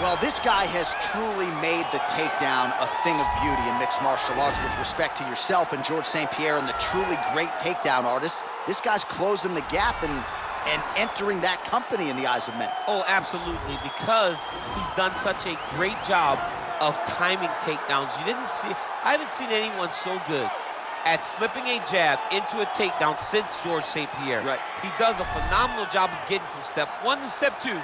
Well, this guy has truly made the takedown a thing of beauty in mixed martial arts. With respect to yourself and George St. Pierre and the truly great takedown artists, this guy's closing the gap and entering that company in the eyes of many. Oh, absolutely, because he's done such a great job of timing takedowns. I haven't seen anyone so good at slipping a jab into a takedown since George St. Pierre. Right. He does a phenomenal job of getting from step one to step two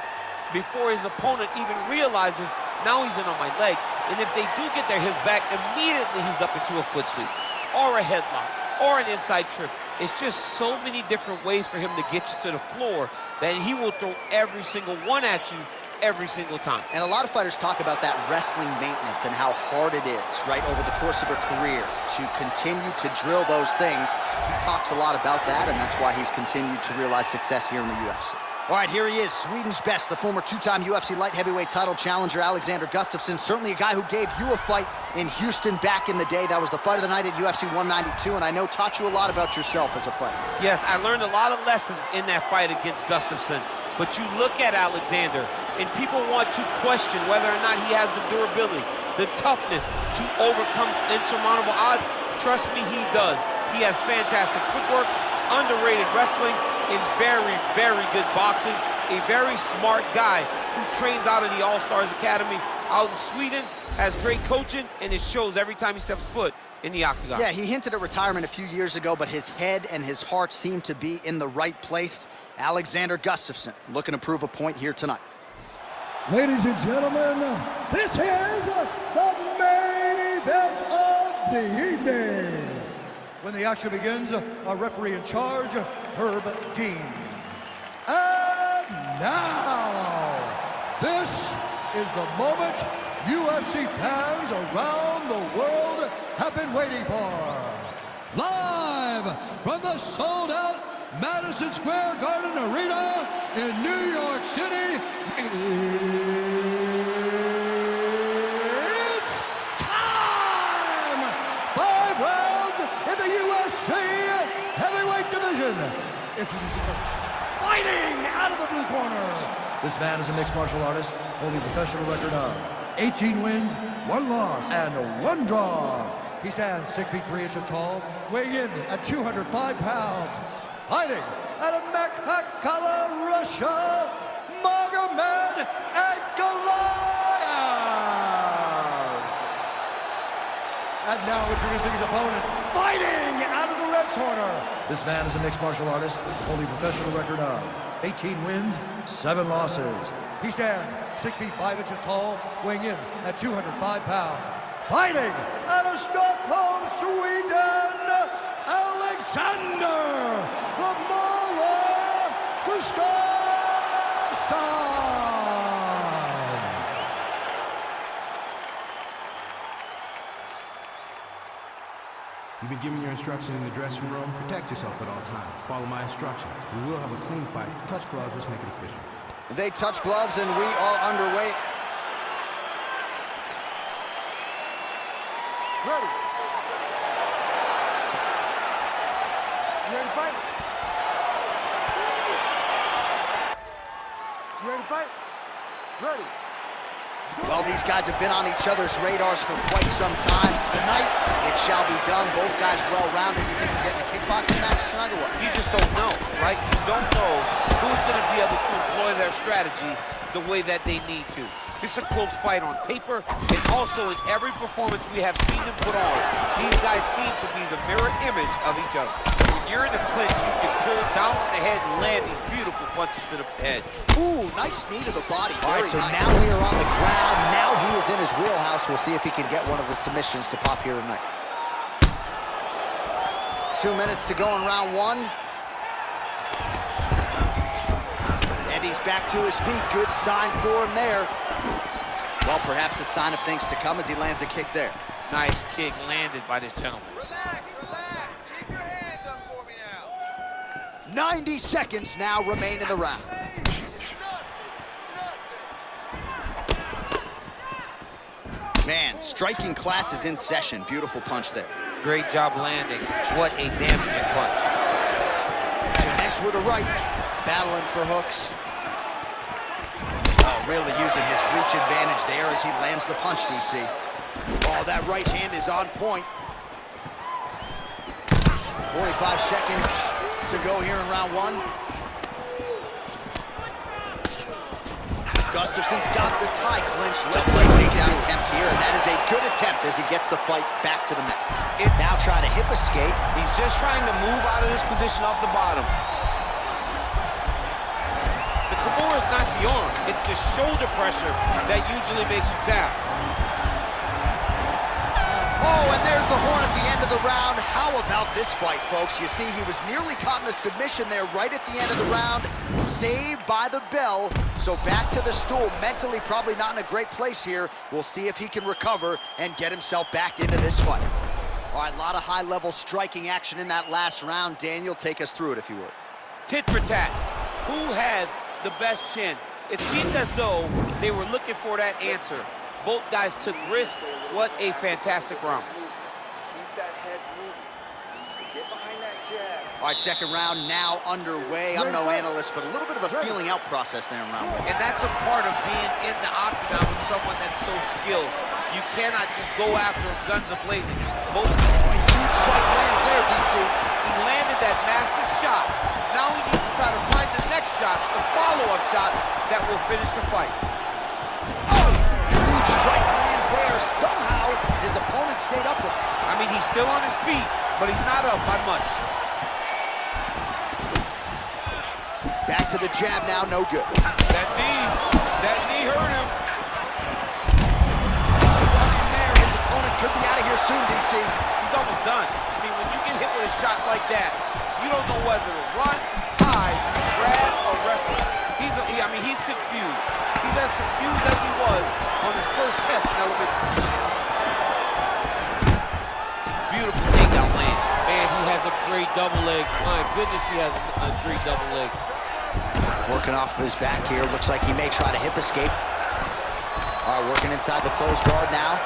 before his opponent even realizes, now he's in on my leg. And if they do get their hips back, immediately he's up into a foot sweep, or a headlock, or an inside trip. It's just so many different ways for him to get you to the floor that he will throw every single one at you every single time. And a lot of fighters talk about that wrestling maintenance and how hard it is, right, over the course of a career to continue to drill those things. He talks a lot about that, and that's why he's continued to realize success here in the UFC. All right, here he is, Sweden's best, the former two-time UFC light heavyweight title challenger, Alexander Gustafsson. Certainly a guy who gave you a fight in Houston back in the day. That was the fight of the night at UFC 192, and I know taught you a lot about yourself as a fighter. Yes, I learned a lot of lessons in that fight against Gustafsson. But you look at Alexander, and people want to question whether or not he has the durability, the toughness to overcome insurmountable odds. Trust me, he does. He has fantastic footwork, underrated wrestling, and very, very good boxing. A very smart guy who trains out of the All-Stars Academy out in Sweden, has great coaching, and it shows every time he steps foot in the octagon. Yeah, he hinted at retirement a few years ago, but his head and his heart seem to be in the right place. Alexander Gustafsson looking to prove a point here tonight. Ladies and gentlemen, this is the main event of the evening. When the action begins, our referee in charge, Herb Dean. And now, this is the moment UFC fans around the world have been waiting for. Live from the sold-out Madison Square Garden Arena in New York City, it's time! 5 rounds in the UFC heavyweight division. Introducing first, fighting out of the blue corner. This man is a mixed martial artist, holding a professional record of 18 wins, 1 loss, and 1 draw. He stands 6 feet 3 inches tall, weighing in at 205 pounds. Fighting out of Ankalaev, Russia, Magomed Ankalaev. And now introducing his opponent, fighting out of the red corner. This man is a mixed martial artist, holding a professional record of 18 wins, 7 losses. He stands 6 feet 5 inches tall, weighing in at 205 pounds. Fighting out of Stockholm, Sweden, Alexander Gustafsson. You've been given your instructions in the dressing room. Protect yourself at all times. Follow my instructions. We will have a clean fight. Touch gloves, let's make it official. They touch gloves and we are underway. Ready. You ready to fight? You ready to fight? Ready. Well, these guys have been on each other's radars for quite some time. Tonight, it shall be done. Both guys well-rounded. You think we're getting a kickboxing match tonight or what? You just don't know, right? You don't know who's going to be able to employ their strategy the way that they need to. This is a close fight on paper, and also in every performance we have seen them put on. These guys seem to be the mirror image of each other. When you're in the clinch, you can pull down on the head and land these beautiful punches to the head. Ooh, nice knee to the body. All right, so now we are on the ground. Now he is in his wheelhouse. We'll see if he can get one of his submissions to pop here tonight. 2 minutes to go in round 1. And he's back to his feet. Good sign for him there. Well, perhaps a sign of things to come as he lands a kick there. Nice kick landed by this gentleman. Relax, relax. Keep your hands up for me now. 90 seconds now remain in the round. Man, striking class is in session. Beautiful punch there. Great job landing. What a damaging punch. Next with a right. Battling for hooks. Oh, Really using his reach advantage there as he lands the punch, DC. Oh, that right hand is on point. 45 seconds to go here in round one. Gustafsson's got the tie clinched. Let's see takedown attempt here, and that is a good attempt as he gets the fight back to the mat. Now trying to hip escape. He's just trying to move out of this position off the bottom. The Kimura is not the arm. It's the shoulder pressure that usually makes you tap. Oh, and there's the horn at the end of the round. How about this fight, folks? You see, he was nearly caught in a submission there right at the end of the round. Saved by the bell. So back to the stool. Mentally probably not in a great place here. We'll see if he can recover and get himself back into this fight. All right, a lot of high-level striking action in that last round. Daniel, take us through it, if you would. Tit for tat. Who has the best chin? It seemed as though they were looking for that answer. Both guys took risks. What a fantastic round. Keep that head moving. Get behind that jab. All right, second round now underway. I'm no analyst, but a little bit of a feeling out process there in round one. And that's a part of being in the octagon with someone that's so skilled. You cannot just go after him guns a-blazing. Huge strike lands there, DC. He landed that massive shot. Now he needs to try to find the next shot, the follow-up shot that will finish the fight. Strike lands there. Somehow his opponent stayed upright. I mean, he's still on his feet, but he's not up by much. Back to the jab now, no good. That knee hurt him. In there, his opponent could be out of here soon, DC. He's almost done. I mean, when you get hit with a shot like that, you don't know whether to run, hide, grab, or wrestle. He's confused. He's as confused as he was on his first test in elementary school. Beautiful takedown land. Man, he has a great double leg. My goodness, he has a great double leg. Working off of his back here. Looks like he may try to hip escape. All right, working inside the closed guard now.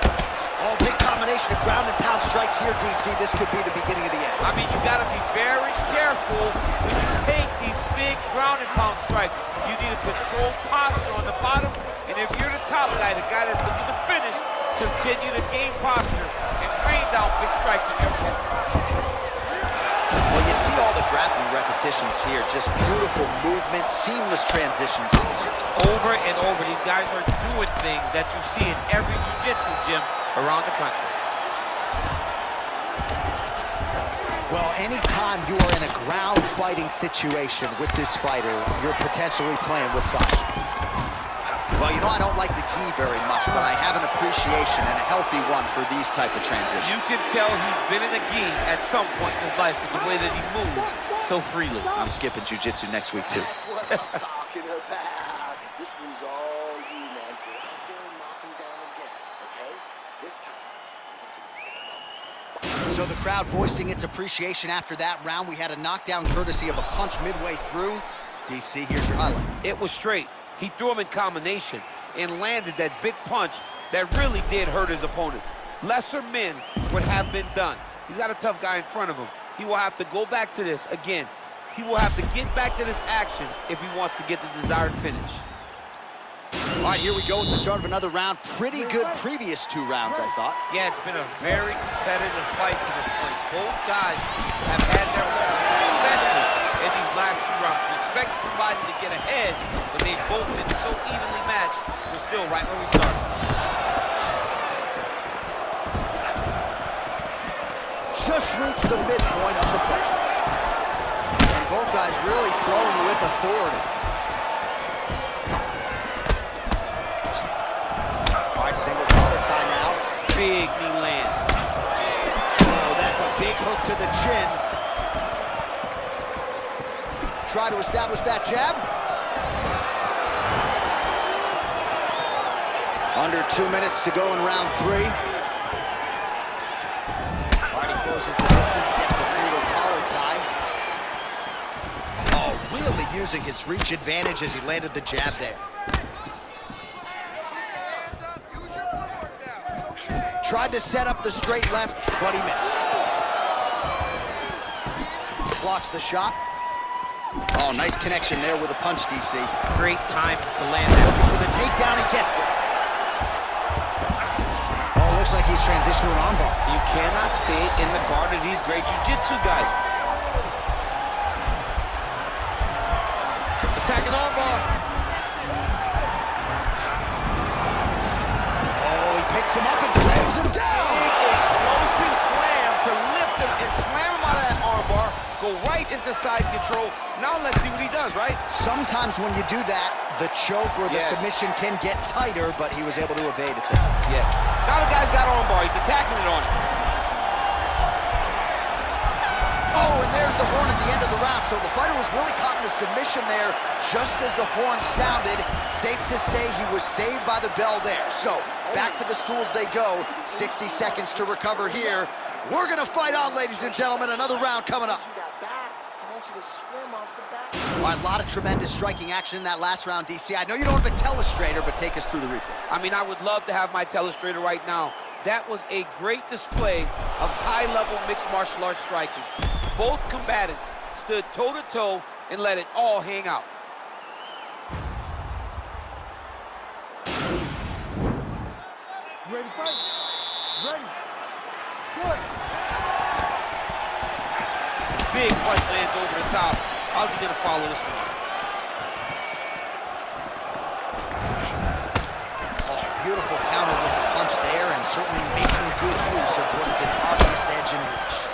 Oh, big combination of ground and pound strikes here, DC. This could be the beginning of the end. I mean, you got to be very careful when you take these big ground and pound strikes. You need a controlled posture on the bottom, and if you're the top guy, the guy that's looking to finish, continue to gain posture and train down big strikes with your opponent. Well, you see all the grappling repetitions here. Just beautiful movement, seamless transitions. Over and over, these guys are doing things that you see in every jiu-jitsu gym around the country. Well, anytime you are in a ground fighting situation with this fighter, you're potentially playing with fire. Well, you know, I don't like the gi very much, but I have an appreciation and a healthy one for these type of transitions. You can tell he's been in a gi at some point in his life with the way that he moves so freely. I'm skipping jiu-jitsu next week, too. That's what I'm talking about. This one's all you, man. Go out there and knock him down again, okay? This time, I'll let you set him up. So the crowd voicing its appreciation after that round. We had a knockdown courtesy of a punch midway through. DC, here's your highlight. It was straight. He threw him in combination and landed that big punch that really did hurt his opponent. Lesser men would have been done. He's got a tough guy in front of him. He will have to go back to this again. He will have to get back to this action if he wants to get the desired finish. All right, here we go with the start of another round. Pretty good previous two rounds, I thought. Yeah, it's been a very competitive fight to this point. Both guys have had their moments, especially in these last two rounds. You expect somebody to get ahead, but they've both been so evenly matched. We're still right where we started. Just reached the midpoint of the fight. And both guys really flowing with authority. All right, single collar tie now. Big knee land. Oh, that's a big hook to the chin. Try to establish that jab. Under 2 minutes to go in round three. All right, he closes the distance, gets the single collar tie. Oh, really using his reach advantage as he landed the jab there. Keep your hands up. Use your footwork now. It's okay. Tried to set up the straight left, but he missed. Blocks the shot. Oh, Oh, nice connection there with a punch, DC. Great time to land that. Looking for the takedown, he gets it. Oh, looks like he's transitioned to an armbar. You cannot stay in the guard of these great jiu-jitsu guys. Attacking armbar. Oh, he picks him up and slams him down. Big explosive slam to lift him and slam him out of that armbar. Go right into side control. Now let's see what he does, right? Sometimes when you do that, the choke or the submission can get tighter, but he was able to evade it there. Yes. Now the guy's got armbar. He's attacking it on him. Oh, and there's the horn at the end of the round. So the fighter was really caught in a submission there just as the horn sounded. Safe to say he was saved by the bell there. So back to the stools they go. 60 seconds to recover here. We're going to fight on, ladies and gentlemen. Another round coming up. All right, a lot of tremendous striking action in that last round, DC. I know you don't have a telestrator, but take us through the replay. I mean, I would love to have my telestrator right now. That was a great display of high-level mixed martial arts striking. Both combatants stood toe-to-toe and let it all hang out. You ready to fight? Ready. Good. Big punch lands over the top. How's he gonna follow this one? Oh, beautiful counter with the punch there, and certainly making good use of what is an obvious edge and reach.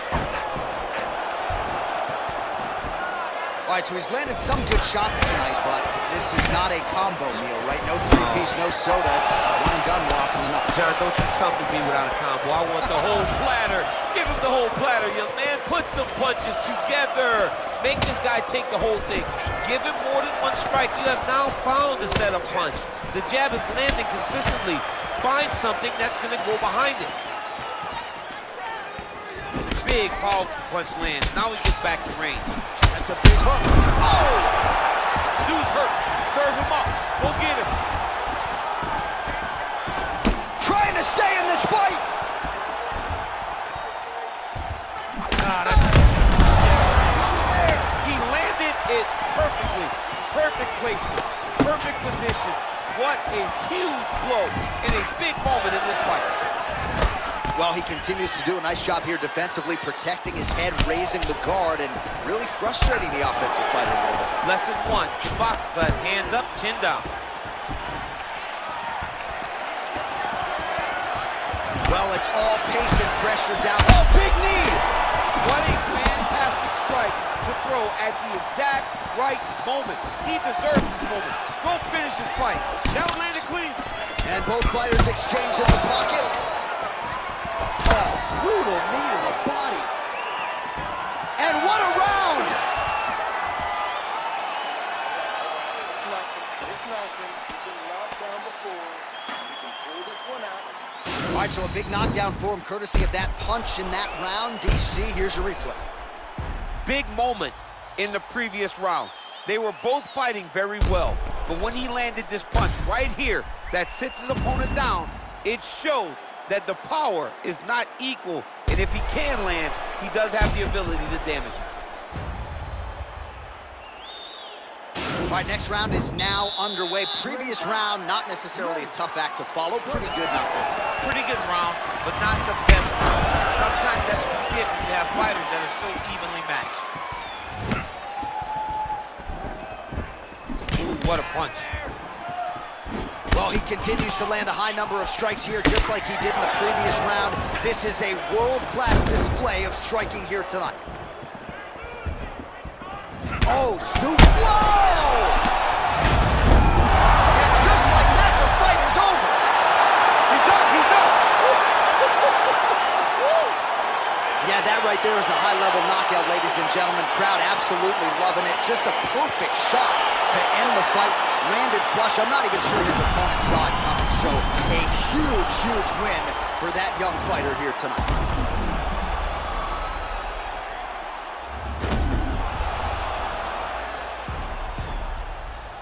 All right, so he's landed some good shots tonight, but this is not a combo meal, right? No three-piece, no soda. It's one and done. We're off in the night. John, don't you come to me without a combo. I want the whole platter. Give him the whole platter, young man. Put some punches together. Make this guy take the whole thing. Give him more than one strike. You have now found a setup punch. The jab is landing consistently. Find something that's going to go behind it. Big, powerful punch lands. Now he gets back to range. That's a big hook. Oh! Dude's hurt. Serve him up. Go get him. Trying to stay in this fight. He landed it perfectly. Perfect placement. Perfect position. What a huge blow in a big moment in this fight. Well, he continues to do a nice job here defensively, protecting his head, raising the guard, and really frustrating the offensive fighter a little bit. Lesson one, boxing class, hands up, chin down. Well, it's all pace and pressure down. Oh, big knee! What a fantastic strike to throw at the exact right moment. He deserves this moment. Go finish his fight. That'll land it clean. And both fighters exchange in the pocket. Oh, brutal knee to the body. And what a round! It's nothing. You've been knocked down before. You can pull this one out. All right, so a big knockdown for him, courtesy of that punch in that round. DC, here's your replay. Big moment in the previous round. They were both fighting very well, but when he landed this punch right here that sits his opponent down, it showed that the power is not equal, and if he can land, he does have the ability to damage him. All right, next round is now underway. Previous round, not necessarily a tough act to follow. Pretty good knockout. Pretty good round, but not the best round. Sometimes that's what you get when you have fighters that are so evenly matched. Ooh, what a punch. Well, he continues to land a high number of strikes here, just like he did in the previous round. This is a world-class display of striking here tonight. Oh, whoa! And just like that, the fight is over. He's done. Yeah, that right there is a high-level knockout, ladies and gentlemen. Crowd absolutely loving it. Just a perfect shot to end the fight. Landed flush. I'm not even sure his opponent saw it coming. So a huge, huge win for that young fighter here tonight.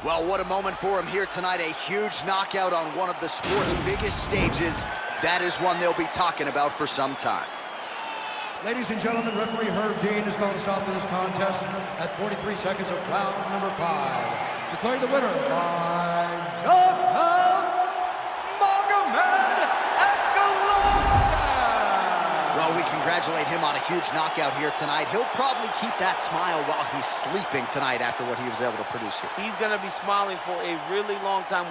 Well, what a moment for him here tonight. A huge knockout on one of the sport's biggest stages. That is one they'll be talking about for some time. Ladies and gentlemen, referee Herb Dean has called a stop to this contest at 43 seconds of round number 5. Declaring the winner by knockout, Magomed Ankalaev. Well, we congratulate him on a huge knockout here tonight. He'll probably keep that smile while he's sleeping tonight after what he was able to produce here. He's going to be smiling for a really long time.